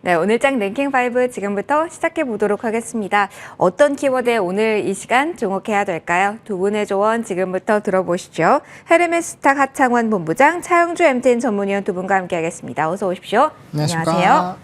네, 오늘장 랭킹5 지금부터 시작해 보도록 하겠습니다. 어떤 키워드에 오늘 이 시간 주목해야 될까요? 두 분의 조언 지금부터 들어보시죠. 헤르메스탁 하창원 본부장, 차영주 MTN 전문위원 두 분과 함께하겠습니다. 어서 오십시오. 안녕하세요.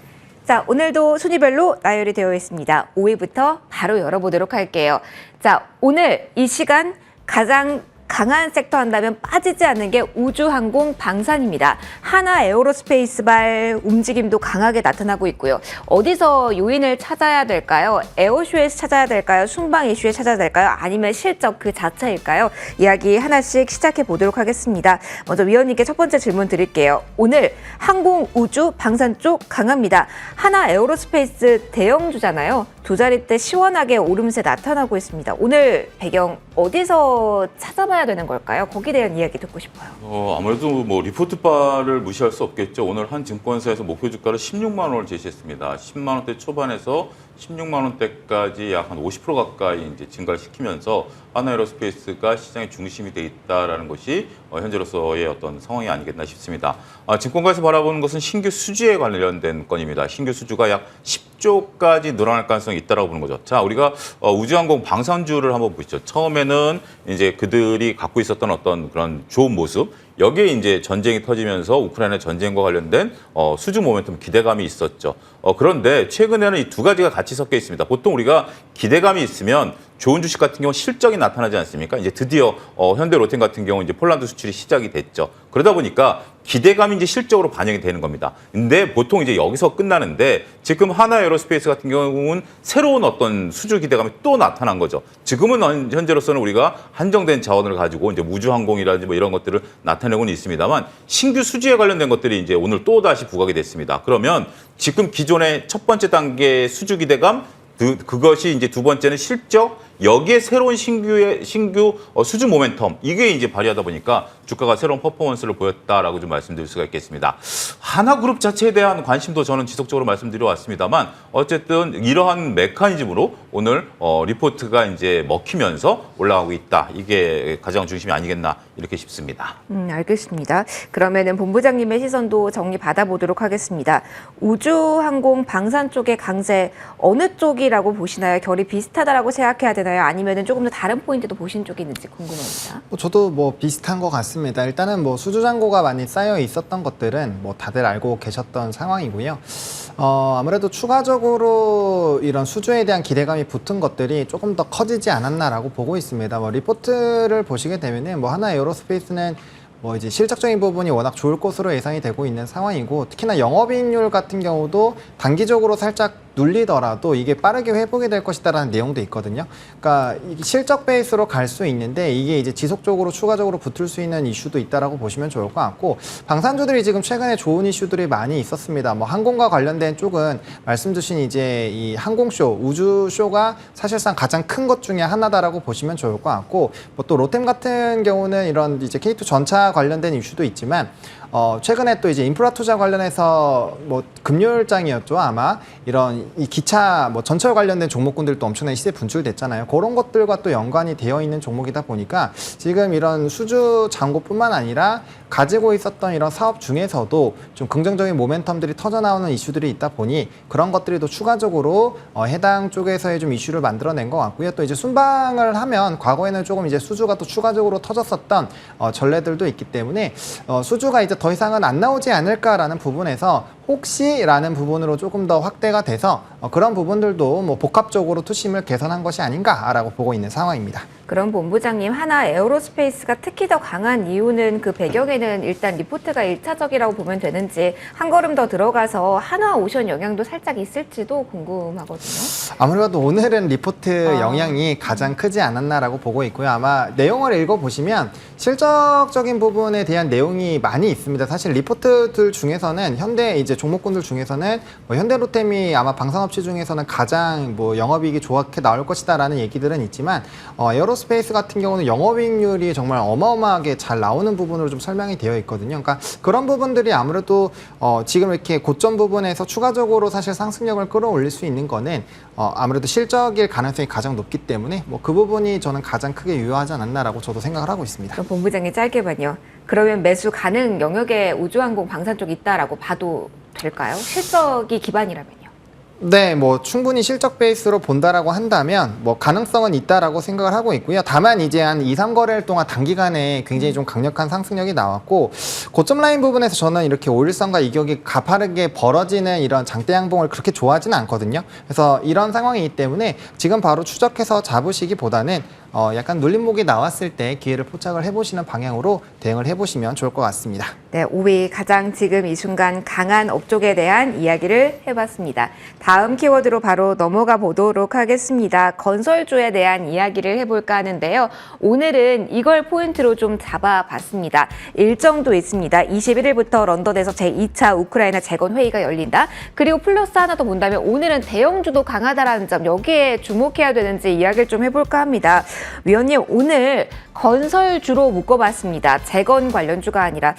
자, 오늘도 순위별로 나열이 되어 있습니다. 5위부터 바로 열어보도록 할게요. 자, 오늘 이 시간 가장 강한 섹터 한다면 빠지지 않는 게 우주항공 방산입니다. 하나 에어로스페이스발 움직임도 강하게 나타나고 있고요. 어디서 요인을 찾아야 될까요? 에어쇼에서 찾아야 될까요? 순방 이슈에 찾아야 될까요? 아니면 실적 그 자체일까요? 이야기 하나씩 시작해 보도록 하겠습니다. 먼저 위원님께 첫 번째 질문 드릴게요. 오늘 항공, 우주, 방산 쪽 강합니다. 하나 에어로스페이스 대형주잖아요. 두 자릿대 시원하게 오름세 나타나고 있습니다. 오늘 배경 어디서 찾아봐야 되는 걸까요? 거기에 대한 이야기 듣고 싶어요. 아무래도 뭐 리포트바를 무시할 수 없겠죠. 오늘 한 증권사에서 목표 주가를 16만 원을 제시했습니다. 10만 원대 초반에서 16만 원대까지 약 한 50% 가까이 이제 증가를 시키면서 하나에어로스페이스가 시장의 중심이 돼 있다라는 것이 현재로서의 어떤 상황이 아니겠나 싶습니다. 증권가에서 바라보는 것은 신규 수주에 관련된 건입니다. 신규 수주가 약 10조까지 늘어날 가능성이 있다라고 보는 거죠. 자, 우리가 우주항공 방산주를 한번 보시죠. 처음에는 이제 그들이 갖고 있었던 어떤 그런 좋은 모습, 여기에 이제 전쟁이 터지면서 우크라이나 전쟁과 관련된 수주 모멘텀 기대감이 있었죠. 그런데 최근에는 이 두 가지가 같이 섞여 있습니다. 보통 우리가 기대감이 있으면 좋은 주식 같은 경우 실적이 나타나지 않습니까? 이제 드디어 현대 로템 같은 경우 이제 폴란드 수출이 시작이 됐죠. 그러다 보니까 기대감이 이제 실적으로 반영이 되는 겁니다. 근데 보통 이제 여기서 끝나는데 지금 하나 에어로스페이스 같은 경우는 새로운 어떤 수주 기대감이 또 나타난 거죠. 지금은 현재로서는 우리가 한정된 자원을 가지고 이제 우주항공이라든지 뭐 이런 것들을 나타내고는 있습니다만 신규 수주에 관련된 것들이 이제 오늘 또 다시 부각이 됐습니다. 그러면 지금 기존의 첫 번째 단계 수주 기대감 그것이 이제 두 번째는 실적, 여기에 새로운 신규 수주 모멘텀, 이게 이제 발휘하다 보니까 주가가 새로운 퍼포먼스를 보였다라고 좀 말씀드릴 수가 있겠습니다. 하나그룹 자체에 대한 관심도 저는 지속적으로 말씀드려 왔습니다만 어쨌든 이러한 메커니즘으로 오늘 리포트가 이제 먹히면서 올라가고 있다. 이게 가장 중심이 아니겠나 이렇게 싶습니다. 알겠습니다. 그러면은 본부장님의 시선도 정리 받아보도록 하겠습니다. 우주항공 방산 쪽의 강세 어느 쪽이라고 보시나요? 결이 비슷하다라고 생각해야 되나요? 아니면은 조금 더 다른 포인트도 보신 쪽이 있는지 궁금합니다. 저도 뭐 비슷한 것 같습니다. 일단은 뭐 수주 잔고가 많이 쌓여 있었던 것들은 뭐 다들 알고 계셨던 상황이고요. 아무래도 추가적으로 이런 수주에 대한 기대감이 붙은 것들이 조금 더 커지지 않았나라고 보고 있습니다. 뭐 리포트를 보시게 되면은 뭐 하나 에어로스페이스는 뭐 이제 실적적인 부분이 워낙 좋을 것으로 예상이 되고 있는 상황이고, 특히나 영업이익률 같은 경우도 단기적으로 살짝 눌리더라도 이게 빠르게 회복이 될 것이다라는 내용도 있거든요. 그러니까 실적 베이스로 갈 수 있는데 이게 이제 지속적으로 추가적으로 붙을 수 있는 이슈도 있다라고 보시면 좋을 것 같고, 방산주들이 지금 최근에 좋은 이슈들이 많이 있었습니다. 뭐 항공과 관련된 쪽은 말씀 주신 이제 이 항공쇼, 우주쇼가 사실상 가장 큰 것 중에 하나다라고 보시면 좋을 것 같고, 뭐 또 로템 같은 경우는 이런 이제 K2 전차 관련된 이슈도 있지만 최근에 또 이제 인프라 투자 관련해서 뭐 금요일장이었죠, 아마 이런 이 기차 뭐 전철 관련된 종목군들도 엄청나게 시세 분출됐잖아요. 그런 것들과 또 연관이 되어 있는 종목이다 보니까 지금 이런 수주 잔고뿐만 아니라 가지고 있었던 이런 사업 중에서도 좀 긍정적인 모멘텀들이 터져 나오는 이슈들이 있다 보니 그런 것들이 또 추가적으로 해당 쪽에서의 좀 이슈를 만들어낸 것 같고요. 또 이제 순방을 하면 과거에는 조금 이제 수주가 또 추가적으로 터졌었던 전례들도 있기 때문에 수주가 이제 더 이상은 안 나오지 않을까라는 부분에서 혹시라는 부분으로 조금 더 확대가 돼서 그런 부분들도 뭐 복합적으로 투심을 개선한 것이 아닌가라고 보고 있는 상황입니다. 그럼 본부장님, 하나 에어로스페이스가 특히 더 강한 이유는 그 배경에는 일단 리포트가 1차적이라고 보면 되는지 한 걸음 더 들어가서 한화오션 영향도 살짝 있을지도 궁금하거든요. 아무래도 오늘은 리포트 영향이 가장 크지 않았나라고 보고 있고요. 아마 내용을 읽어보시면 실적적인 부분에 대한 내용이 많이 있습니다. 사실 리포트들 중에서는 현대 이제 종목군들 중에서는 뭐 현대로템이 아마 방산업체 중에서는 가장 뭐 영업이익이 좋게 나올 것이다라는 얘기들은 있지만 에어로스페이스 같은 경우는 영업이익률이 정말 어마어마하게 잘 나오는 부분으로 좀 설명이 되어 있거든요. 그러니까 그런 부분들이 아무래도 지금 이렇게 고점 부분에서 추가적으로 사실 상승력을 끌어올릴 수 있는 거는 아무래도 실적일 가능성이 가장 높기 때문에 뭐 그 부분이 저는 가장 크게 유효하지 않았나라고 저도 생각을 하고 있습니다. 그럼 본부장님 짧게만요. 그러면 매수 가능 영역에 우주항공 방산 쪽이 있다라고 봐도 될까요? 실적이 기반이라면요. 네, 뭐 충분히 실적 베이스로 본다라고 한다면 뭐 가능성은 있다라고 생각을 하고 있고요. 다만 이제 한 2, 3거래일 동안 단기간에 굉장히 좀 강력한 상승력이 나왔고 고점 라인 부분에서 저는 이렇게 5일선과 이격이 가파르게 벌어지는 이런 장대 양봉을 그렇게 좋아하지는 않거든요. 그래서 이런 상황이기 때문에 지금 바로 추적해서 잡으시기보다는 약간 눌림목이 나왔을 때 기회를 포착을 해보시는 방향으로 대응을 해보시면 좋을 것 같습니다. 네, 5위 가장 지금 이 순간 강한 업종에 대한 이야기를 해봤습니다. 다음 키워드로 바로 넘어가 보도록 하겠습니다. 건설주에 대한 이야기를 해볼까 하는데요. 오늘은 이걸 포인트로 좀 잡아봤습니다. 일정도 있습니다. 21일부터 런던에서 제2차 우크라이나 재건 회의가 열린다. 그리고 플러스 하나 더 본다면 오늘은 대형주도 강하다라는 점, 여기에 주목해야 되는지 이야기를 좀 해볼까 합니다. 위원님, 오늘 건설주로 묶어봤습니다. 재건 관련주가 아니라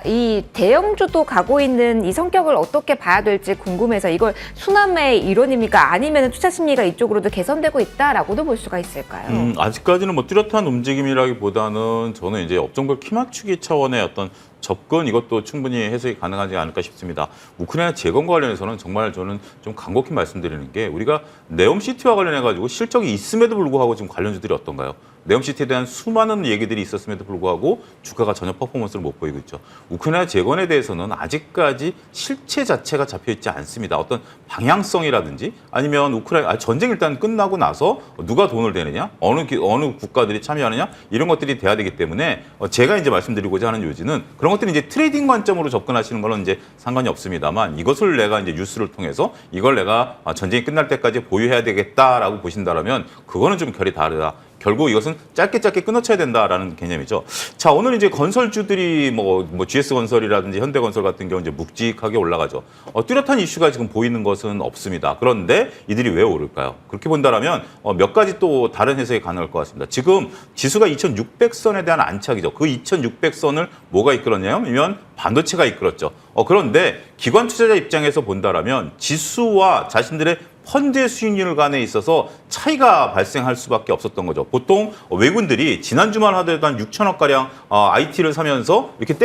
이 대형주도 가고 있는 이 성격을 어떻게 봐야 될지 궁금해서 이걸 순환매의 일원입니까? 아니면 투자 심리가 이쪽으로도 개선되고 있다라고도 볼 수가 있을까요? 아직까지는 뭐 뚜렷한 움직임이라기보다는 저는 이제 업종별 키 맞추기 차원의 어떤 접근 이것도 충분히 해석이 가능하지 않을까 싶습니다. 우크라이나 재건 관련해서는 정말 저는 좀 간곡히 말씀드리는 게 우리가 네옴시티와 관련해 가지고 실적이 있음에도 불구하고 지금 관련주들이 어떤가요? 네옴시티에 대한 수많은 얘기들이 있었음에도 불구하고 주가가 전혀 퍼포먼스를 못 보이고 있죠. 우크라이나 재건에 대해서는 아직까지 실체 자체가 잡혀 있지 않습니다. 어떤 방향성이라든지 아니면 우크라이나 전쟁 일단 끝나고 나서 누가 돈을 대느냐, 어느 국가들이 참여하느냐 이런 것들이 돼야 되기 때문에 제가 이제 말씀드리고자 하는 요지는 그런 것들이 이제 트레이딩 관점으로 접근하시는 거는 이제 상관이 없습니다만 이것을 내가 이제 뉴스를 통해서 이걸 내가 전쟁이 끝날 때까지 보유해야 되겠다라고 보신다라면 그거는 좀 결이 다르다. 결국 이것은 짧게 끊어쳐야 된다라는 개념이죠. 자, 오늘 이제 건설주들이 뭐 GS건설이라든지 현대건설 같은 경우 이제 묵직하게 올라가죠. 뚜렷한 이슈가 지금 보이는 것은 없습니다. 그런데 이들이 왜 오를까요? 그렇게 본다라면 몇 가지 또 다른 해석이 가능할 것 같습니다. 지금 지수가 2,600선에 대한 안착이죠. 그 2,600선을 뭐가 이끌었냐면 반도체가 이끌었죠. 그런데 기관 투자자 입장에서 본다라면 지수와 자신들의 펀드의 수익률 간에 있어서 차이가 발생할 수밖에 없었던 거죠. 보통 외국인들이 지난주만 하더라도 한 6천억가량 IT를 사면서 이렇게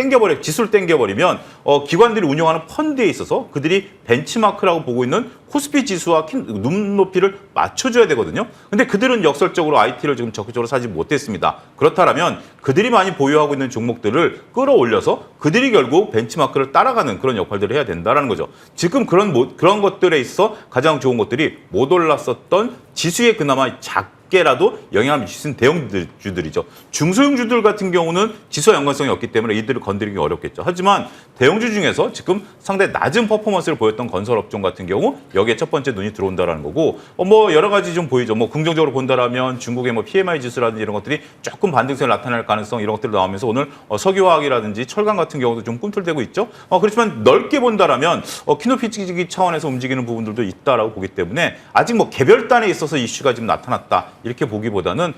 지수를 땡겨버리면 기관들이 운영하는 펀드에 있어서 그들이 벤치마크라고 보고 있는 코스피 지수와 눈높이를 맞춰줘야 되거든요. 근데 그들은 역설적으로 IT를 지금 적극적으로 사지 못했습니다. 그렇다면 그들이 많이 보유하고 있는 종목들을 끌어올려서 그들이 결국 벤치마크를 따라가는 그런 역할들을 해야 된다는 거죠. 지금 그런 것들에 있어 가장 좋은 것들이 못 올랐었던 지수에 그나마 작게라도 영향을 미칠 수 있는 대형주들이죠. 중소형주들 같은 경우는 지수와 연관성이 없기 때문에 이들을 건드리기 어렵겠죠. 하지만 대형주 중에서 지금 상당히 낮은 퍼포먼스를 보였던 건설업종 같은 경우 여기에 첫 번째 눈이 들어온다는 거고 뭐 여러 가지 좀 보이죠. 뭐 긍정적으로 본다라면 중국의 뭐 PMI 지수라든지 이런 것들이 조금 반등세를 나타낼 가능성 이런 것들이 나오면서 오늘 석유화학이라든지 철강 같은 경우도 좀 꿈틀대고 있죠. 그렇지만 넓게 본다라면 키높이치기 차원에서 움직이는 부분들도 있다라고 보기 때문에 아직 뭐 개별단에 있어서 이슈가 지금 나타났다 이렇게 보기보다는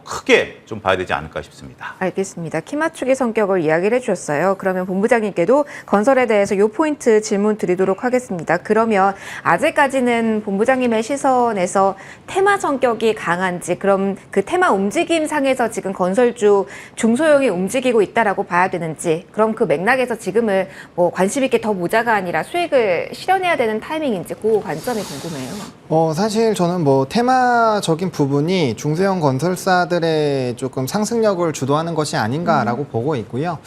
크게 좀 봐야 되지 않을까 싶습니다. 알겠습니다. 키 맞추기 성격을 이야기를 해주셨어요. 그러면 본부장님께도 건설에 대해서 요 포인트 질문 드리도록 하겠습니다. 그러면 아직까지는 본부장님의 시선에서 테마 성격이 강한지, 그럼 그 테마 움직임 상에서 지금 건설주 중소형이 움직이고 있다라고 봐야 되는지, 그럼 그 맥락에서 지금은 뭐 관심 있게 더 모자가 아니라 수익을 실현해야 되는 타이밍인지 그 관점이 궁금해요. 사실 저는 뭐 테마적인 부분이 중소형 건설사들의 조금 상승력을 주도하는 것이 아닌가라고 보고 있고요.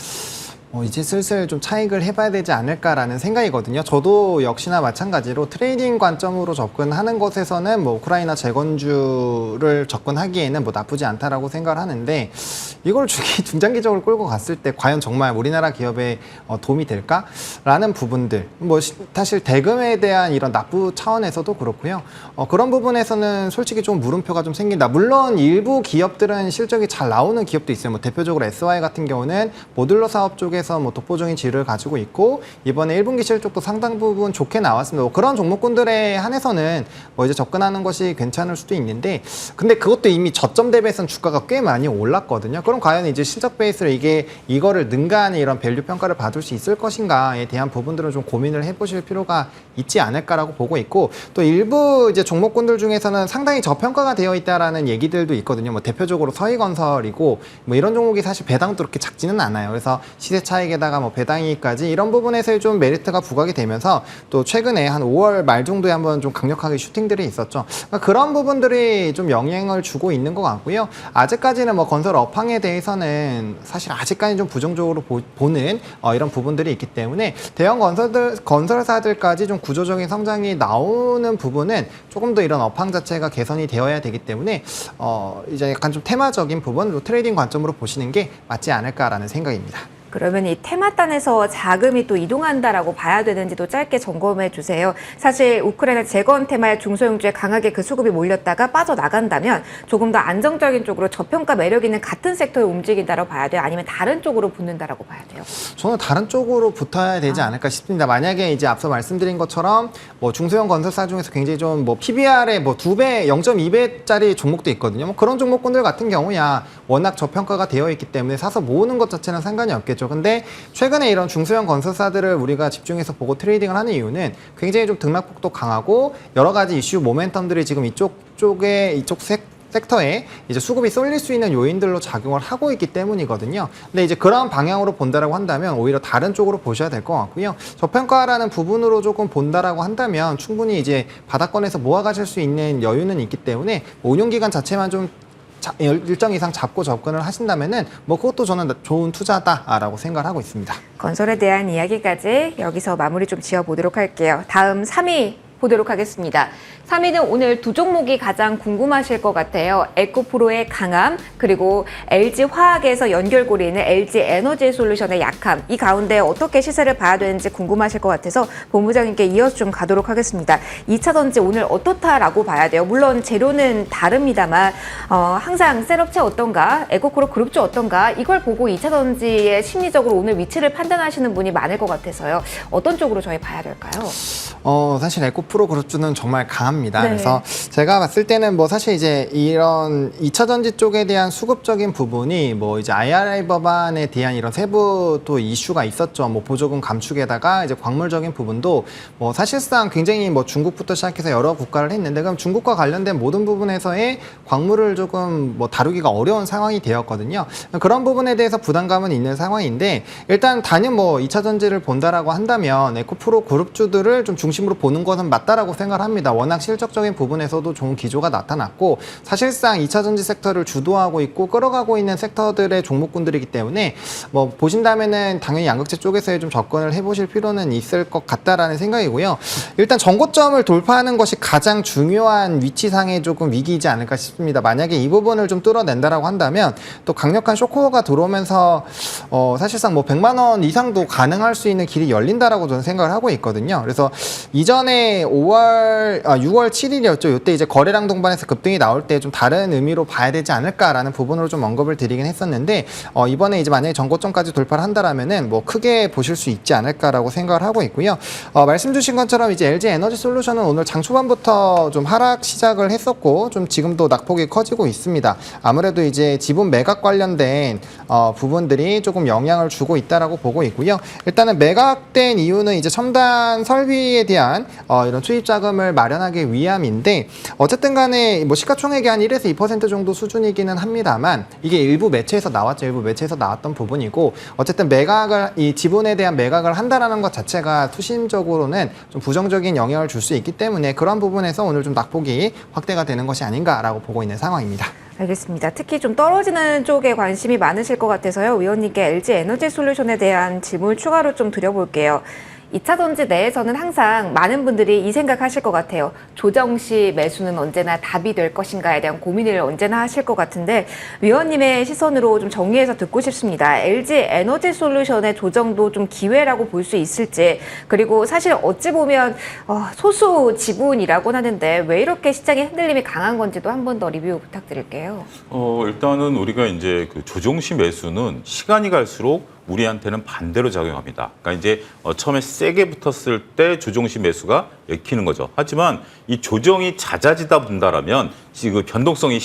이제 슬슬 좀 차익을 해봐야 되지 않을까라는 생각이거든요. 저도 역시나 마찬가지로 트레이딩 관점으로 접근하는 것에서는 뭐 우크라이나 재건주를 접근하기에는 뭐 나쁘지 않다라고 생각을 하는데 이걸 중장기적으로 끌고 갔을 때 과연 정말 우리나라 기업에 도움이 될까라는 부분들, 뭐 사실 대금에 대한 이런 납부 차원에서도 그렇고요. 그런 부분에서는 솔직히 좀 물음표가 좀 생긴다. 물론 일부 기업들은 실적이 잘 나오는 기업도 있어요. 뭐 대표적으로 SY 같은 경우는 모듈러 사업 쪽에서 뭐 독보적인 질을 가지고 있고 이번에 1분기 실적도 상당 부분 좋게 나왔습니다. 뭐 그런 종목군들에 한해서는 뭐 이제 접근하는 것이 괜찮을 수도 있는데, 근데 그것도 이미 저점 대비해서는 주가가 꽤 많이 올랐거든요. 그럼 과연 이제 실적 베이스로 이거를 능가하는 이런 밸류 평가를 받을 수 있을 것인가에 대한 부분들은 좀 고민을 해보실 필요가 있지 않을까라고 보고 있고, 또 일부 이제 종목군들 중에서는 상당히 저평가가 되어 있다라는 얘기들도 있거든요. 뭐 대표적으로 서희건설이고 뭐 이런 종목이 사실 배당도 그렇게 작지는 않아요. 그래서 시세 차익에다가 뭐 배당이익까지 이런 부분에서의 좀 메리트가 부각이 되면서 또 최근에 한 5월 말 정도에 한번 좀 강력하게 슈팅들이 있었죠. 그러니까 그런 부분들이 좀 영향을 주고 있는 것 같고요. 아직까지는 뭐 건설 업황에 대해서는 사실 아직까지 좀 부정적으로 보는 이런 부분들이 있기 때문에 대형 건설사들까지 좀 구조적인 성장이 나오는 부분은 조금 더 이런 업황 자체가 개선이 되어야 되기 때문에 이제 약간 좀 테마적인 부분, 트레이딩 관점으로 보시는 게 맞지 않을까라는 생각입니다. 그러면 이 테마단에서 자금이 또 이동한다라고 봐야 되는지도 짧게 점검해 주세요. 사실 우크라이나 재건 테마의 중소형주에 강하게 그 수급이 몰렸다가 빠져나간다면 조금 더 안정적인 쪽으로 저평가 매력 있는 같은 섹터에 움직인다라고 봐야 돼요? 아니면 다른 쪽으로 붙는다라고 봐야 돼요? 저는 다른 쪽으로 붙어야 되지 않을까 싶습니다. 만약에 이제 앞서 말씀드린 것처럼 뭐 중소형 건설사 중에서 굉장히 좀 뭐 PBR의 뭐 2배, 0.2배짜리 종목도 있거든요. 뭐 그런 종목군들 같은 경우야 워낙 저평가가 되어 있기 때문에 사서 모으는 것 자체는 상관이 없겠죠. 근데 최근에 이런 중소형 건설사들을 우리가 집중해서 보고 트레이딩을 하는 이유는 굉장히 좀 등락폭도 강하고 여러 가지 이슈 모멘텀들이 지금 이쪽 섹터에 이제 수급이 쏠릴 수 있는 요인들로 작용을 하고 있기 때문이거든요. 근데 이제 그런 방향으로 본다라고 한다면 오히려 다른 쪽으로 보셔야 될 것 같고요. 저평가라는 부분으로 조금 본다라고 한다면 충분히 이제 바닥권에서 모아가실 수 있는 여유는 있기 때문에 운용기간 자체만 좀 일정 이상 잡고 접근을 하신다면은 뭐 그것도 저는 좋은 투자다라고 생각을 하고 있습니다. 건설에 대한 이야기까지 여기서 마무리 좀 지어보도록 할게요. 다음 3위 보도록 하겠습니다. 3위는 오늘 두 종목이 가장 궁금하실 것 같아요. 에코프로의 강함, 그리고 LG화학에서 연결고리 있는 LG에너지솔루션의 약함. 이 가운데 어떻게 시세를 봐야 되는지 궁금하실 것 같아서 본부장님께 이어서 좀 가도록 하겠습니다. 2차 전지 오늘 어떻다라고 봐야 돼요? 물론 재료는 다릅니다만 항상 셀업체 어떤가, 에코프로 그룹주 어떤가 이걸 보고 2차 전지의 심리적으로 오늘 위치를 판단하시는 분이 많을 것 같아서요. 어떤 쪽으로 저희 봐야 될까요? 사실 에코프로 그룹주는 정말 강합니다. 네. 그래서 제가 봤을 때는 뭐 사실 이제 이런 2차 전지 쪽에 대한 수급적인 부분이 뭐 이제 IRA 법안에 대한 이런 세부 또 이슈가 있었죠. 뭐 보조금 감축에다가 이제 광물적인 부분도 뭐 사실상 굉장히 뭐 중국부터 시작해서 여러 국가를 했는데 그럼 중국과 관련된 모든 부분에서의 광물을 조금 뭐 다루기가 어려운 상황이 되었거든요. 그런 부분에 대해서 부담감은 있는 상황인데 일단 단연 뭐 2차 전지를 본다라고 한다면 에코프로 그룹주들을 좀 중심으로 보는 것은 맞다라고 생각을 합니다. 워낙 실적적인 부분에서도 좋은 기조가 나타났고 사실상 2차 전지 섹터를 주도하고 있고 끌어가고 있는 섹터들의 종목군들이기 때문에 뭐 보신다면은 당연히 양극재 쪽에서의 좀 접근을 해보실 필요는 있을 것 같다라는 생각이고요. 일단 전고점을 돌파하는 것이 가장 중요한 위치상의 조금 위기이지 않을까 싶습니다. 만약에 이 부분을 좀 뚫어낸다라고 한다면 또 강력한 쇼크가 들어오면서 사실상 뭐 100만 원 이상도 가능할 수 있는 길이 열린다라고 저는 생각을 하고 있거든요. 그래서 이전에 6월 7일이었죠. 이때 이제 거래량 동반해서 급등이 나올 때 좀 다른 의미로 봐야 되지 않을까라는 부분으로 좀 언급을 드리긴 했었는데 이번에 이제 만약에 전고점까지 돌파를 한다라면은 뭐 크게 보실 수 있지 않을까라고 생각을 하고 있고요. 말씀 주신 것처럼 이제 LG 에너지 솔루션은 오늘 장 초반부터 좀 하락 시작을 했었고 좀 지금도 낙폭이 커지고 있습니다. 아무래도 이제 지분 매각 관련된 부분들이 조금 영향을 주고 있다라고 보고 있고요. 일단은 매각된 이유는 이제 첨단 설비에 대한 이런 투입 자금을 마련하기 위함인데 어쨌든 간에 뭐 시가총액이 한 1에서 2% 정도 수준이기는 합니다만 이게 일부 매체에서 나왔죠. 일부 매체에서 나왔던 부분이고 어쨌든 이 지분에 대한 매각을 한다라는 것 자체가 투심적으로는 좀 부정적인 영향을 줄 수 있기 때문에 그런 부분에서 오늘 좀 낙폭이 확대가 되는 것이 아닌가라고 보고 있는 상황입니다. 알겠습니다. 특히 좀 떨어지는 쪽에 관심이 많으실 것 같아서요. 위원님께 LG 에너지 솔루션에 대한 질문을 추가로 좀 드려볼게요. 2차 전지 내에서는 항상 많은 분들이 이 생각하실 것 같아요. 조정 시 매수는 언제나 답이 될 것인가에 대한 고민을 언제나 하실 것 같은데 위원님의 시선으로 좀 정리해서 듣고 싶습니다. LG 에너지 솔루션의 조정도 좀 기회라고 볼 수 있을지 그리고 사실 어찌 보면 소수 지분이라고 하는데 왜 이렇게 시장의 흔들림이 강한 건지도 한 번 더 리뷰 부탁드릴게요. 일단은 우리가 이제 그 조정 시 매수는 시간이 갈수록 우리한테는 반대로 작용합니다. 그러니까 이제 처음에 세게 붙었을 때 조정시 매수가 익히는 거죠. 하지만 이 조정이 잦아지다 본다라면 그 변동성이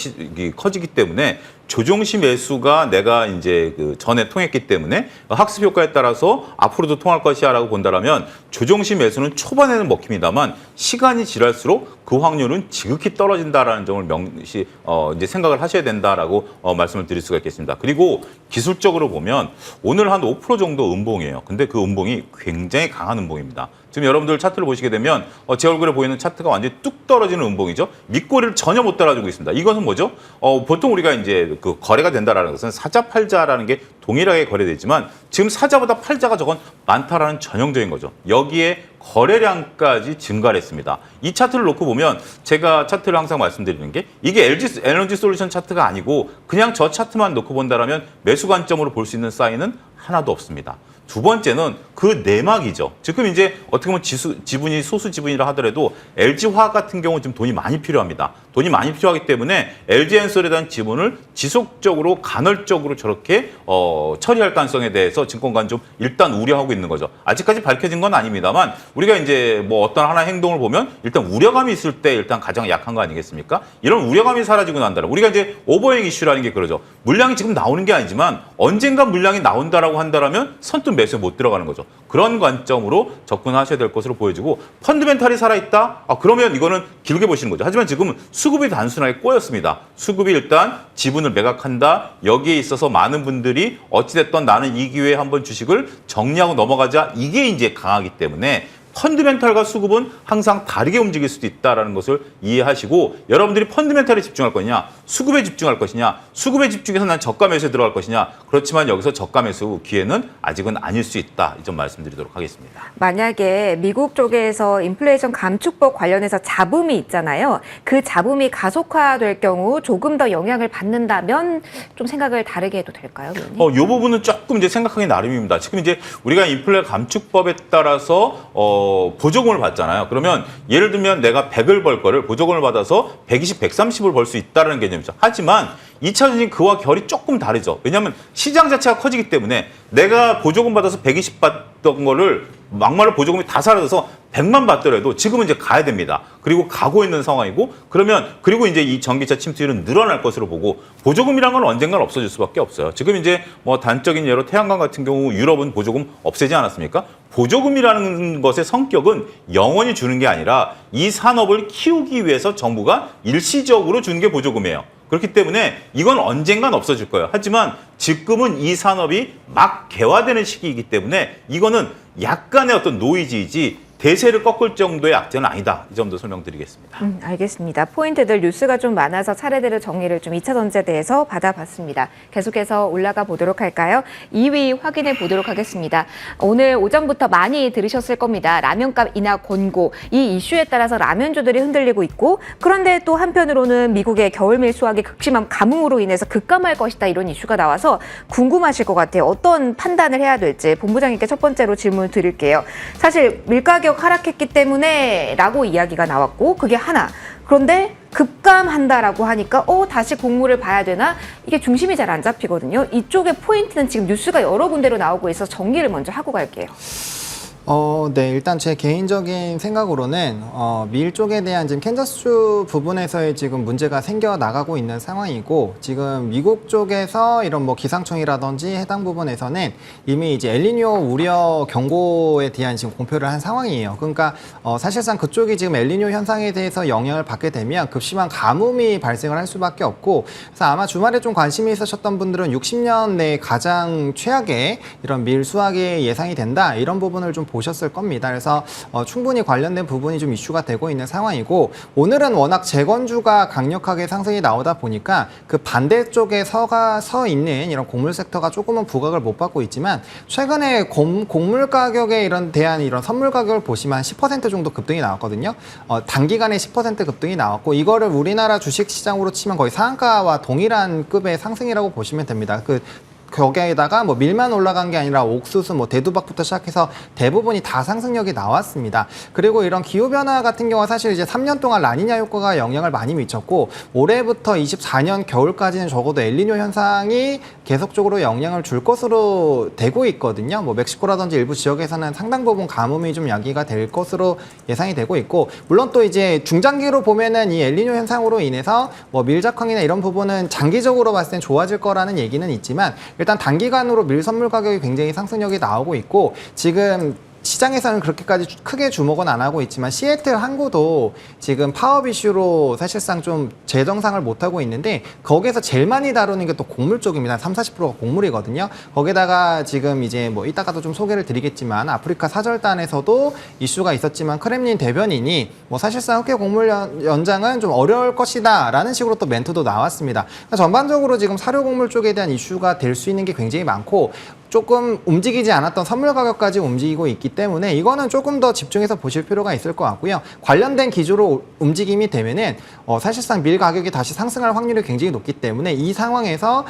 커지기 때문에 조정시 매수가 내가 이제 그 전에 통했기 때문에 학습 효과에 따라서 앞으로도 통할 것이야라고 본다라면 조정시 매수는 초반에는 먹힙니다만 시간이 지날수록 그 확률은 지극히 떨어진다라는 점을 명시 이제 생각을 하셔야 된다라고 말씀을 드릴 수가 있겠습니다. 그리고 기술적으로 보면 오늘 한 5% 정도 음봉이에요. 근데 그 음봉이 굉장히 강한 음봉입니다. 지금 여러분들 차트를 보시게 되면 제 얼굴에 보이는 차트가 완전히 뚝 떨어지는 음봉이죠. 밑꼬리를 전혀 못 따라주고 있습니다. 이것은 뭐죠? 보통 우리가 이제 그 거래가 된다라는 것은 사자 팔자라는 게 동일하게 거래되지만 지금 사자보다 팔자가 저건 많다라는 전형적인 거죠. 여기에 거래량까지 증가를 했습니다. 이 차트를 놓고 보면 제가 차트를 항상 말씀드리는 게 이게 LG 에너지 솔루션 차트가 아니고 그냥 저 차트만 놓고 본다라면 매수 관점으로 볼 수 있는 사인은 하나도 없습니다. 두 번째는 그 내막이죠. 지금 이제 어떻게 보면 지분이 소수 지분이라 하더라도 LG화학 같은 경우는 좀 돈이 많이 필요합니다. 돈이 많이 필요하기 때문에 LG엔솔에 대한 지분을 지속적으로 간헐적으로 저렇게 처리할 가능성에 대해서 증권가는 좀 일단 우려하고 있는 거죠. 아직까지 밝혀진 건 아닙니다만 우리가 이제 뭐 어떤 하나의 행동을 보면 일단 우려감이 있을 때 일단 가장 약한 거 아니겠습니까? 이런 우려감이 사라지고 난다라. 우리가 이제 오버행 이슈라는 게 그러죠. 물량이 지금 나오는 게 아니지만 언젠가 물량이 나온다라고 한다라면 선뜻 매수에 못 들어가는 거죠. 그런 관점으로 접근하셔야 될 것으로 보여지고 펀드멘탈이 살아있다? 그러면 이거는 길게 보시는 거죠. 하지만 지금은 수급이 단순하게 꼬였습니다. 수급이 일단 지분을 매각한다. 여기에 있어서 많은 분들이 어찌됐든 나는 이 기회에 한번 주식을 정리하고 넘어가자. 이게 이제 강하기 때문에 펀드멘탈과 수급은 항상 다르게 움직일 수도 있다는 것을 이해하시고 여러분들이 펀드멘탈에 집중할 거냐 수급에 집중할 것이냐 수급에 집중해서 난 저가 매수에 들어갈 것이냐 그렇지만 여기서 저가 매수 기회는 아직은 아닐 수 있다. 이 점 말씀드리도록 하겠습니다. 만약에 미국 쪽에서 인플레이션 감축법 관련해서 잡음이 있잖아요. 그 잡음이 가속화될 경우 조금 더 영향을 받는다면 좀 생각을 다르게 해도 될까요? 이 부분은 조금 이제 생각하기 나름입니다. 지금 이제 우리가 인플레 감축법에 따라서 보조금을 받잖아요. 그러면 예를 들면 내가 100을 벌 거를 보조금을 받아서 120, 130을 벌 수 있다는 개념이죠. 하지만 2차 전지 그와 결이 조금 다르죠. 왜냐하면 시장 자체가 커지기 때문에 내가 보조금 받아서 120 받던 거를 막말로 보조금이 다 사라져서 100만 받더라도 지금은 이제 가야 됩니다. 그리고 가고 있는 상황이고 그리고 이제 이 전기차 침투율은 늘어날 것으로 보고 보조금이란 건 언젠간 없어질 수밖에 없어요. 지금 이제 뭐 단적인 예로 태양광 같은 경우 유럽은 보조금 없애지 않았습니까? 보조금이라는 것의 성격은 영원히 주는 게 아니라 이 산업을 키우기 위해서 정부가 일시적으로 주는 게 보조금이에요. 그렇기 때문에 이건 언젠간 없어질 거예요. 하지만 지금은 이 산업이 막 개화되는 시기이기 때문에 이거는 약간의 어떤 노이즈이지 대세를 꺾을 정도의 악재는 아니다. 이 점도 설명드리겠습니다. 알겠습니다. 포인트들 뉴스가 좀 많아서 차례대로 정리를 좀 2차 전지에 대해서 받아봤습니다. 계속해서 올라가 보도록 할까요? 2위 확인해 보도록 하겠습니다. 오늘 오전부터 많이 들으셨을 겁니다. 라면값 인하 권고. 이 이슈에 따라서 라면주들이 흔들리고 있고 그런데 또 한편으로는 미국의 겨울밀 수확이 극심한 가뭄으로 인해서 급감할 것이다. 이런 이슈가 나와서 궁금하실 것 같아요. 어떤 판단을 해야 될지 본부장님께 첫 번째로 질문을 드릴게요. 사실 밀가격 하락했기 때문에 라고 이야기가 나왔고 그게 하나. 그런데 급감한다라고 하니까 다시 곡물을 봐야 되나? 이게 중심이 잘 안 잡히거든요. 이쪽의 포인트는 지금 뉴스가 여러 군데로 나오고 있어서 정리를 먼저 하고 갈게요. 네, 일단 제 개인적인 생각으로는 밀 쪽에 대한 지금 캔자스주 부분에서의 지금 문제가 생겨 나가고 있는 상황이고 지금 미국 쪽에서 이런 뭐 기상청이라든지 해당 부분에서는 이미 이제 엘니뇨 우려 경고에 대한 지금 공표를 한 상황이에요. 그러니까 사실상 그쪽이 지금 엘니뇨 현상에 대해서 영향을 받게 되면 급심한 가뭄이 발생을 할 수밖에 없고 그래서 아마 주말에 좀 관심이 있으셨던 분들은 60년 내 가장 최악의 이런 밀 수확이 예상이 된다 이런 부분을 좀 보셨을 겁니다. 그래서 충분히 관련된 부분이 좀 이슈가 되고 있는 상황이고 오늘은 워낙 재건주가 강력하게 상승이 나오다 보니까 그 반대쪽에 서 있는 이런 곡물 섹터가 조금은 부각을 못 받고 있지만 최근에 곡물 가격에 대한 이런 선물 가격을 보시면 10% 정도 급등이 나왔거든요. 단기간에 10% 급등이 나왔고 이거를 우리나라 주식 시장으로 치면 거의 상한가와 동일한 급의 상승이라고 보시면 됩니다. 거기에다가 뭐 밀만 올라간 게 아니라 옥수수, 뭐 대두박부터 시작해서 대부분이 다 상승력이 나왔습니다. 그리고 이런 기후 변화 같은 경우가 사실 이제 3년 동안 라니냐 효과가 영향을 많이 미쳤고 올해부터 24년 겨울까지는 적어도 엘니뇨 현상이 계속적으로 영향을 줄 것으로 되고 있거든요. 뭐 멕시코라든지 일부 지역에서는 상당 부분 가뭄이 좀 야기가 될 것으로 예상이 되고 있고 물론 또 이제 중장기로 보면은 이 엘니뇨 현상으로 인해서 뭐 밀작황이나 이런 부분은 장기적으로 봤을 땐 좋아질 거라는 얘기는 있지만 일단 단기간으로 밀 선물 가격이 굉장히 상승력이 나오고 있고 지금 시장에서는 그렇게까지 크게 주목은 안 하고 있지만 시애틀 항구도 지금 파업 이슈로 사실상 좀 재정상을 못하고 있는데 거기에서 제일 많이 다루는 게 또 곡물 쪽입니다. 30~40%가 곡물이거든요. 거기다가 지금 이제 뭐 이따가도 좀 소개를 드리겠지만 아프리카 사절단에서도 이슈가 있었지만 크렘린 대변인이 뭐 사실상 흑해 곡물 연장은 좀 어려울 것이다 라는 식으로 또 멘트도 나왔습니다. 그러니까 전반적으로 지금 사료 곡물 쪽에 대한 이슈가 될 수 있는 게 굉장히 많고 조금 움직이지 않았던 선물 가격까지 움직이고 있기 때문에 이거는 조금 더 집중해서 보실 필요가 있을 것 같고요. 관련된 기조로 움직임이 되면은 사실상 밀 가격이 다시 상승할 확률이 굉장히 높기 때문에 이 상황에서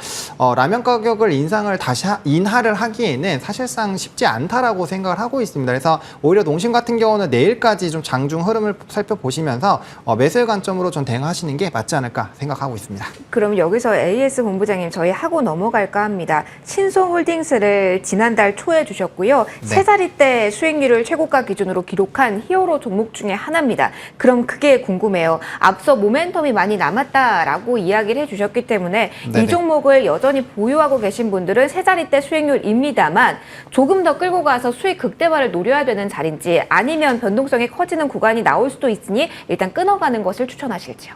라면 가격을 인하를 하기에는 사실상 쉽지 않다라고 생각을 하고 있습니다. 그래서 오히려 농심 같은 경우는 내일까지 좀 장중 흐름을 살펴보시면서 매수의 관점으로 좀 대응하시는 게 맞지 않을까 생각하고 있습니다. 그럼 여기서 AS 본부장님 저희 하고 넘어갈까 합니다. 신소홀딩스를 지난달 초에 주셨고요. 네. 세 자릿대 수익률을 최고가 기준으로 기록한 히어로 종목 중에 하나입니다. 그럼 그게 궁금해요. 앞서 모멘텀이 많이 남았다라고 이야기를 해주셨기 때문에 네네. 이 종목을 여전히 보유하고 계신 분들은 세 자릿대 수익률입니다만 조금 더 끌고 가서 수익 극대화를 노려야 되는 자리인지 아니면 변동성이 커지는 구간이 나올 수도 있으니 일단 끊어가는 것을 추천하실지요.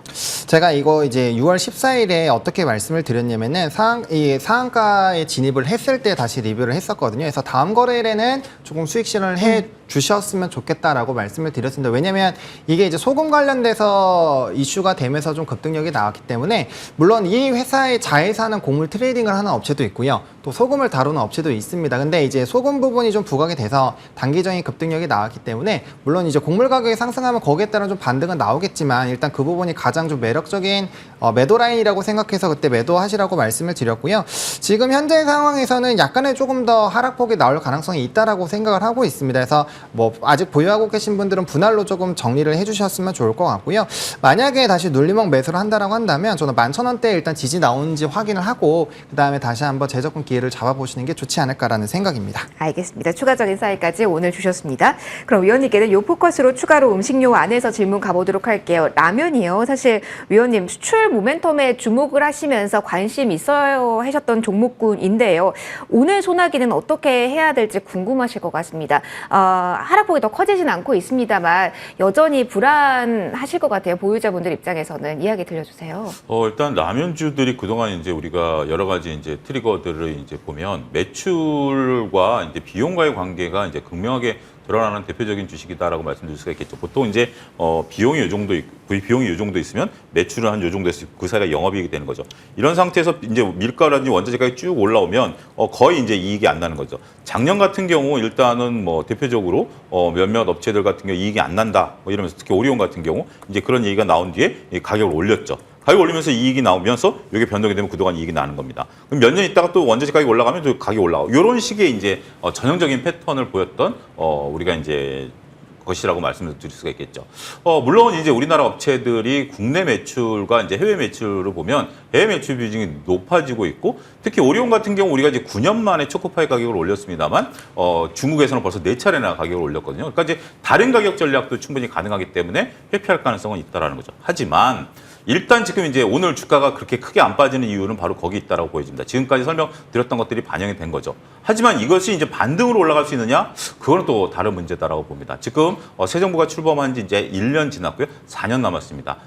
제가 이거 이제 6월 14일에 어떻게 말씀을 드렸냐면은 상한가에 진입을 했을 때 다시 리뷰를 했었거든요. 그래서 다음 거래일에는 조금 수익 실현을 해 주셨으면 좋겠다라고 말씀을 드렸습니다. 왜냐면 이게 이제 소금 관련돼서 이슈가 되면서 좀 급등력이 나왔기 때문에 물론 이 회사의 자회사는 곡물 트레이딩을 하는 업체도 있고요. 또 소금을 다루는 업체도 있습니다. 근데 이제 소금 부분이 좀 부각이 돼서 단기적인 급등력이 나왔기 때문에 물론 이제 곡물 가격이 상승하면 거기에 따른 좀 반등은 나오겠지만 일단 그 부분이 가장 좀 매력적인 매도 라인이라고 생각해서 그때 매도하시라고 말씀을 드렸고요. 지금 현재 상황에서는 약간의 조금 더 하락폭이 나올 가능성이 있다라고 생각을 하고 있습니다. 그래서 뭐 아직 보유하고 계신 분들은 분할로 조금 정리를 해주셨으면 좋을 것 같고요. 만약에 다시 눌리목 매수를 한다라고 한다면 저는 11,000원대에 일단 지지 나오는지 확인을 하고 그 다음에 다시 한번 재접근 기회를 잡아보시는 게 좋지 않을까라는 생각입니다. 알겠습니다. 추가적인 사이까지 오늘 주셨습니다. 그럼 위원님께는 요 포커스로 추가로 음식료 안에서 질문 가보도록 할게요. 라면이요. 사실 위원님 수출 모멘텀에 주목을 하시면서 관심 있어요 하셨던 종목군인데요. 오늘 소나기는 어떻게 해야 될지 궁금하실 것 같습니다. 하락폭이 더 커지진 않고 있습니다만 여전히 불안하실 것 같아요. 보유자분들 입장에서는 이야기 들려주세요. 일단 라면주들이 그동안 이제 우리가 여러 가지 이제 트리거들을 이제 보면 매출과 이제 비용과의 관계가 이제 극명하게 드러나는 대표적인 주식이다라고 말씀드릴 수가 있겠죠. 보통 이제 비용이 요 정도 비용이 요 정도 있으면 매출은 한 요 정도 있으면 그 사이가 영업이익이 되는 거죠. 이런 상태에서 이제 밀가라든지 원자재 가격이 쭉 올라오면 거의 이제 이익이 안 나는 거죠. 작년 같은 경우 일단은 뭐 대표적으로 몇몇 업체들 같은 경우 이익이 안 난다 뭐 이러면서 특히 오리온 같은 경우 이제 그런 얘기가 나온 뒤에 이 가격을 올렸죠. 가격 올리면서 이익이 나오면서 이게 변동이 되면 그동안 이익이 나는 겁니다. 그럼 몇 년 있다가 또 원자재 가격이 올라가면 또 가격이 올라가고 이런 식의 이제 전형적인 패턴을 보였던 우리가 이제 것이라고 말씀을 드릴 수가 있겠죠. 물론 이제 우리나라 업체들이 국내 매출과 이제 해외 매출을 보면 해외 매출 비중이 높아지고 있고 특히 오리온 같은 경우 우리가 이제 9년 만에 초코파이 가격을 올렸습니다만 중국에서는 벌써 4차례나 가격을 올렸거든요. 그러니까 이제 다른 가격 전략도 충분히 가능하기 때문에 회피할 가능성은 있다라는 거죠. 하지만 일단 지금 이제 오늘 주가가 그렇게 크게 안 빠지는 이유는 바로 거기 있다라고 보여집니다. 지금까지 설명드렸던 것들이 반영이 된 거죠. 하지만 이것이 이제 반등으로 올라갈 수 있느냐? 그거는 또 다른 문제다라고 봅니다. 지금 새 정부가 출범한 지 이제 1년 지났고요. 4년 남았습니다.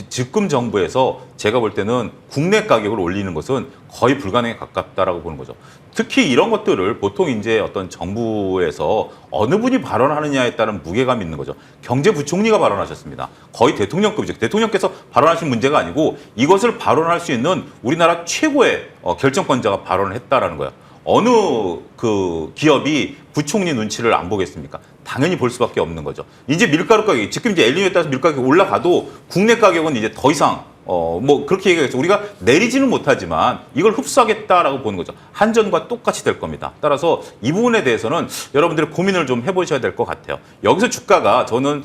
지금 정부에서 제가 볼 때는 국내 가격을 올리는 것은 거의 불가능에 가깝다라고 보는 거죠. 특히 이런 것들을 보통 이제 어떤 정부에서 어느 분이 발언하느냐에 따른 무게감이 있는 거죠. 경제부총리가 발언하셨습니다. 거의 대통령급이죠. 대통령께서 발언하신 문제가 아니고 이것을 발언할 수 있는 우리나라 최고의 결정권자가 발언을 했다라는 거예요. 어느 그 기업이 부총리 눈치를 안 보겠습니까? 당연히 볼 수밖에 없는 거죠. 이제 밀가루 가격이 지금 이제 엘니뇨에 따라서 밀가격이 올라가도 국내 가격은 이제 더 이상 뭐 그렇게 얘기했죠. 우리가 내리지는 못하지만 이걸 흡수하겠다라고 보는 거죠. 한전과 똑같이 될 겁니다. 따라서 이 부분에 대해서는 여러분들이 고민을 좀 해보셔야 될 것 같아요. 여기서 주가가 저는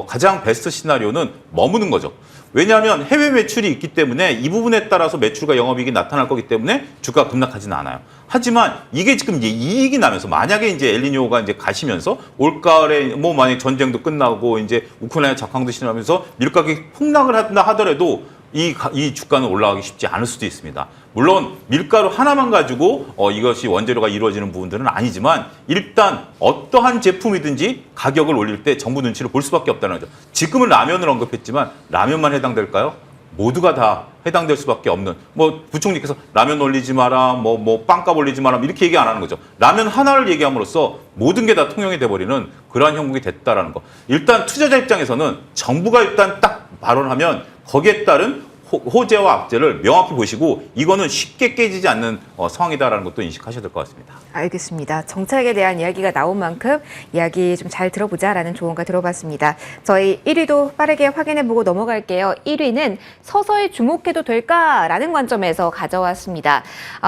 가장 베스트 시나리오는 머무는 거죠. 왜냐하면 해외 매출이 있기 때문에 이 부분에 따라서 매출과 영업이익이 나타날 거기 때문에 주가가 급락하지는 않아요. 하지만 이게 지금 이제 이익이 나면서 만약에 이제 엘니뇨가 이제 가시면서 올가을에 뭐 만약 전쟁도 끝나고 이제 우크라이나 작황도 지나면서 밀가격이 폭락을 한다 하더라도 이 주가는 올라가기 쉽지 않을 수도 있습니다. 물론 밀가루 하나만 가지고 이것이 원재료가 이루어지는 부분들은 아니지만 일단 어떠한 제품이든지 가격을 올릴 때 정부 눈치를 볼 수밖에 없다는 거죠. 지금은 라면을 언급했지만 라면만 해당될까요? 모두가 다 해당될 수밖에 없는, 뭐 부총리께서 라면 올리지 마라, 뭐 빵값 올리지 마라 이렇게 얘기 안 하는 거죠. 라면 하나를 얘기함으로써 모든 게 다 통용이 돼버리는 그러한 형국이 됐다라는 거. 일단 투자자 입장에서는 정부가 일단 딱 발언하면 거기에 따른 호재와 악재를 명확히 보시고 이거는 쉽게 깨지지 않는 상황이다라는 것도 인식하셔야 될 것 같습니다. 알겠습니다. 정책에 대한 이야기가 나온 만큼 이야기 좀 잘 들어보자라는 조언과 들어봤습니다. 저희 1위도 빠르게 확인해보고 넘어갈게요. 1위는 서서히 주목해도 될까라는 관점에서 가져왔습니다.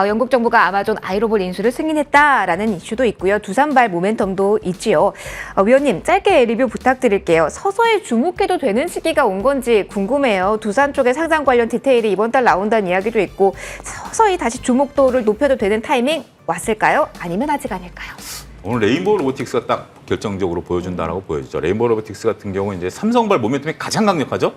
영국 정부가 아마존 아이로봇 인수를 승인했다라는 이슈도 있고요. 두산발 모멘텀도 있지요. 위원님, 짧게 리뷰 부탁드릴게요. 서서히 주목해도 되는 시기가 온 건지 궁금해요. 두산 쪽의 상장 관련 디테일이 이번 달 나온다는 이야기도 있고 서서히 다시 주목도를 높여도 되는 타이밍 왔을까요? 아니면 아직 아닐까요? 오늘 레인보우 로보틱스가 딱 결정적으로 보여준다라고 보여지죠. 레인보우 로보틱스 같은 경우는 이제 삼성발 모멘텀이 가장 강력하죠.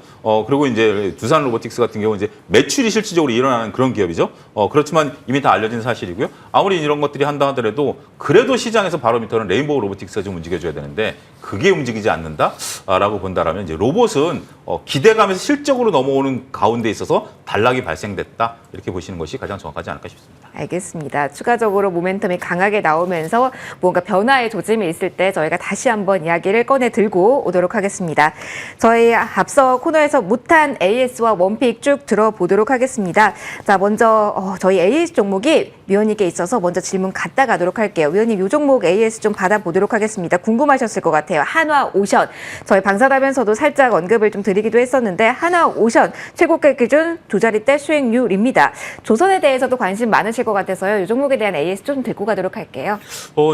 그리고 이제 두산 로보틱스 같은 경우는 이제 매출이 실질적으로 일어나는 그런 기업이죠. 그렇지만 이미 다 알려진 사실이고요. 아무리 이런 것들이 한다 하더라도 그래도 시장에서 바로미터는 레인보우 로보틱스가 좀 움직여줘야 되는데 그게 움직이지 않는다라고 본다라면 이제 로봇은 기대감에서 실적으로 넘어오는 가운데 있어서 단락이 발생됐다 이렇게 보시는 것이 가장 정확하지 않을까 싶습니다. 알겠습니다. 추가적으로 모멘텀이 강하게 나오면서 뭔가 변화의 조짐이 있을 때 저희가 다시 한번 이야기를 꺼내 들고 오도록 하겠습니다. 저희 앞서 코너에서 못한 AS와 원픽 쭉 들어보도록 하겠습니다. 자, 먼저 저희 AS 종목이 위원님께 있어서 먼저 질문 갖다 가도록 할게요. 위원님, 이 종목 AS 좀 받아보도록 하겠습니다. 궁금하셨을 것 같아요. 한화오션. 저희 방사하면서도 살짝 언급을 좀 드리기도 했었는데 한화오션 최고가 기준 2자릿대 수익률입니다. 조선에 대해서도 관심 많으실 것 같아서요. 이 종목에 대한 AS 좀 들고 가도록 할게요.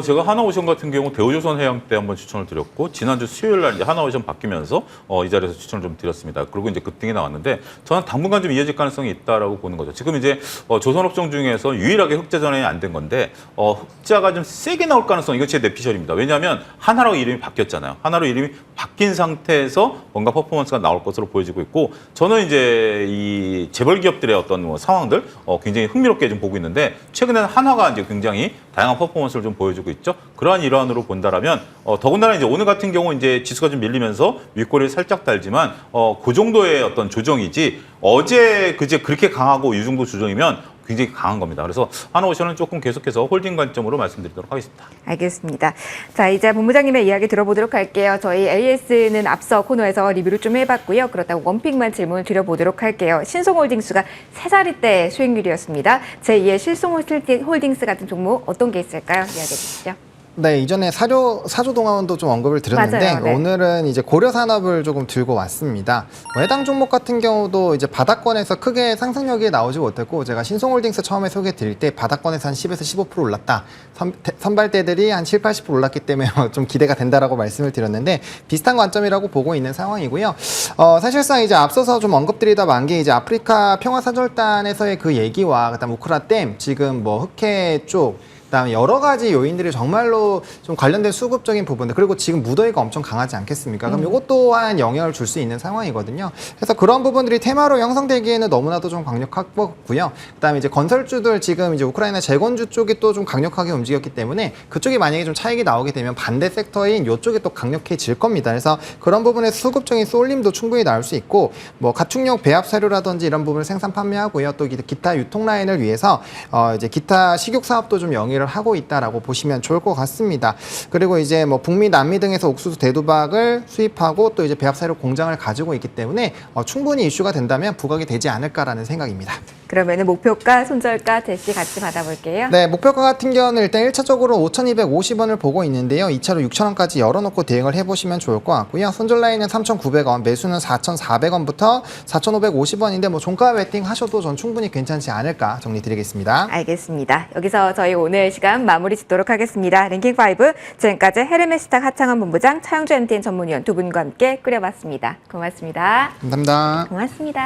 제가 한화오션 같은 경우 대우조선 해양 때 한번 추천을 드렸고 지난주 수요일 날 이제 한화오션 바뀌면서 이 자리에서 추천을 좀 드렸습니다. 그리고 이제 급등이 나왔는데 저는 당분간 좀 이어질 가능성이 있다라고 보는 거죠. 지금 이제 조선업종 중에서 유일하게 흑자 전환이 안 된 건데 흑자가 좀 세게 나올 가능성 이거 제 내피셜입니다. 왜냐하면 하나로 이름이 바뀌었잖아요. 하나로 이름이 바뀐 상태에서 뭔가 퍼포먼스가 나올 것으로 보여지고 있고 저는 이제 이 재벌 기업들의 어떤 상황들 굉장히 흥미롭게 좀 보고 있는데 최근에는 한화가 이제 굉장히 다양한 퍼포먼스를 좀 보여주고 있죠. 그러한 일환으로 본다라면 더군다나 이제 오늘 같은 경우 이제 지수가 좀 밀리면서 윗꼬리를 살짝 달지만 그 정도의 어떤 조정이지 어제 그제 그렇게 강하고 이 정도 조정이면 굉장히 강한 겁니다. 그래서 한화오션은 조금 계속해서 홀딩 관점으로 말씀드리도록 하겠습니다. 알겠습니다. 자, 이제 본부장님의 이야기 들어보도록 할게요. 저희 AS는 앞서 코너에서 리뷰를 좀 해봤고요. 그렇다고 원픽만 질문을 드려보도록 할게요. 신송홀딩스가 3자릿대 수익률이었습니다. 제2의 실송홀딩스 같은 종목 어떤 게 있을까요? 이야기해 주시죠. 네, 이전에 사조동화원도 좀 언급을 드렸는데 맞아요, 네. 오늘은 이제 고려산업을 조금 들고 왔습니다. 해당 종목 같은 경우도 이제 바닥권에서 크게 상승력이 나오지 못했고 제가 신송홀딩스 처음에 소개해 드릴 때 바닥권에서 한 10에서 15% 올랐다. 선발대들이 한 7, 80% 올랐기 때문에 좀 기대가 된다라고 말씀을 드렸는데 비슷한 관점이라고 보고 있는 상황이고요. 사실상 이제 앞서서 좀 언급드리다 만 게 이제 아프리카 평화사절단에서의 그 얘기와 그다음 우크라댐 지금 뭐 흑해 쪽 그다음에 여러 가지 요인들이 정말로 좀 관련된 수급적인 부분들 그리고 지금 무더위가 엄청 강하지 않겠습니까? 그럼 이것 또한 영향을 줄 수 있는 상황이거든요. 그래서 그런 부분들이 테마로 형성되기에는 너무나도 좀 강력하고요. 그다음에 이제 건설주들 지금 이제 우크라이나 재건주 쪽이 또 좀 강력하게 움직였기 때문에 그쪽이 만약에 좀 차익이 나오게 되면 반대 섹터인 이쪽이 또 강력해질 겁니다. 그래서 그런 부분에서 수급적인 쏠림도 충분히 나올 수 있고 뭐 가축용 배합 사료라든지 이런 부분을 생산 판매하고요. 또 기타 유통 라인을 위해서 이제 기타 식육 사업도 좀 영위를 하고 있다라고 보시면 좋을 것 같습니다. 그리고 이제 뭐 북미, 남미 등에서 옥수수 대두박을 수입하고 또 이제 배합사료 공장을 가지고 있기 때문에 충분히 이슈가 된다면 부각이 되지 않을까라는 생각입니다. 그러면은 목표가, 손절가, 제시 같이 받아볼게요. 네, 목표가 같은 경우는 일단 1차적으로 5,250원을 보고 있는데요. 2차로 6,000원까지 열어놓고 대응을 해보시면 좋을 것 같고요. 손절 라인은 3,900원, 매수는 4,400원부터 4,550원인데 뭐 종가 베팅 하셔도 전 충분히 괜찮지 않을까 정리드리겠습니다. 알겠습니다. 여기서 저희 오늘 시간 마무리 짓도록 하겠습니다. 랭킹5 지금까지 헤르메스탁 하창원 본부장, 차영주 MTN 전문위원 두 분과 함께 꾸려봤습니다. 고맙습니다. 감사합니다. 고맙습니다.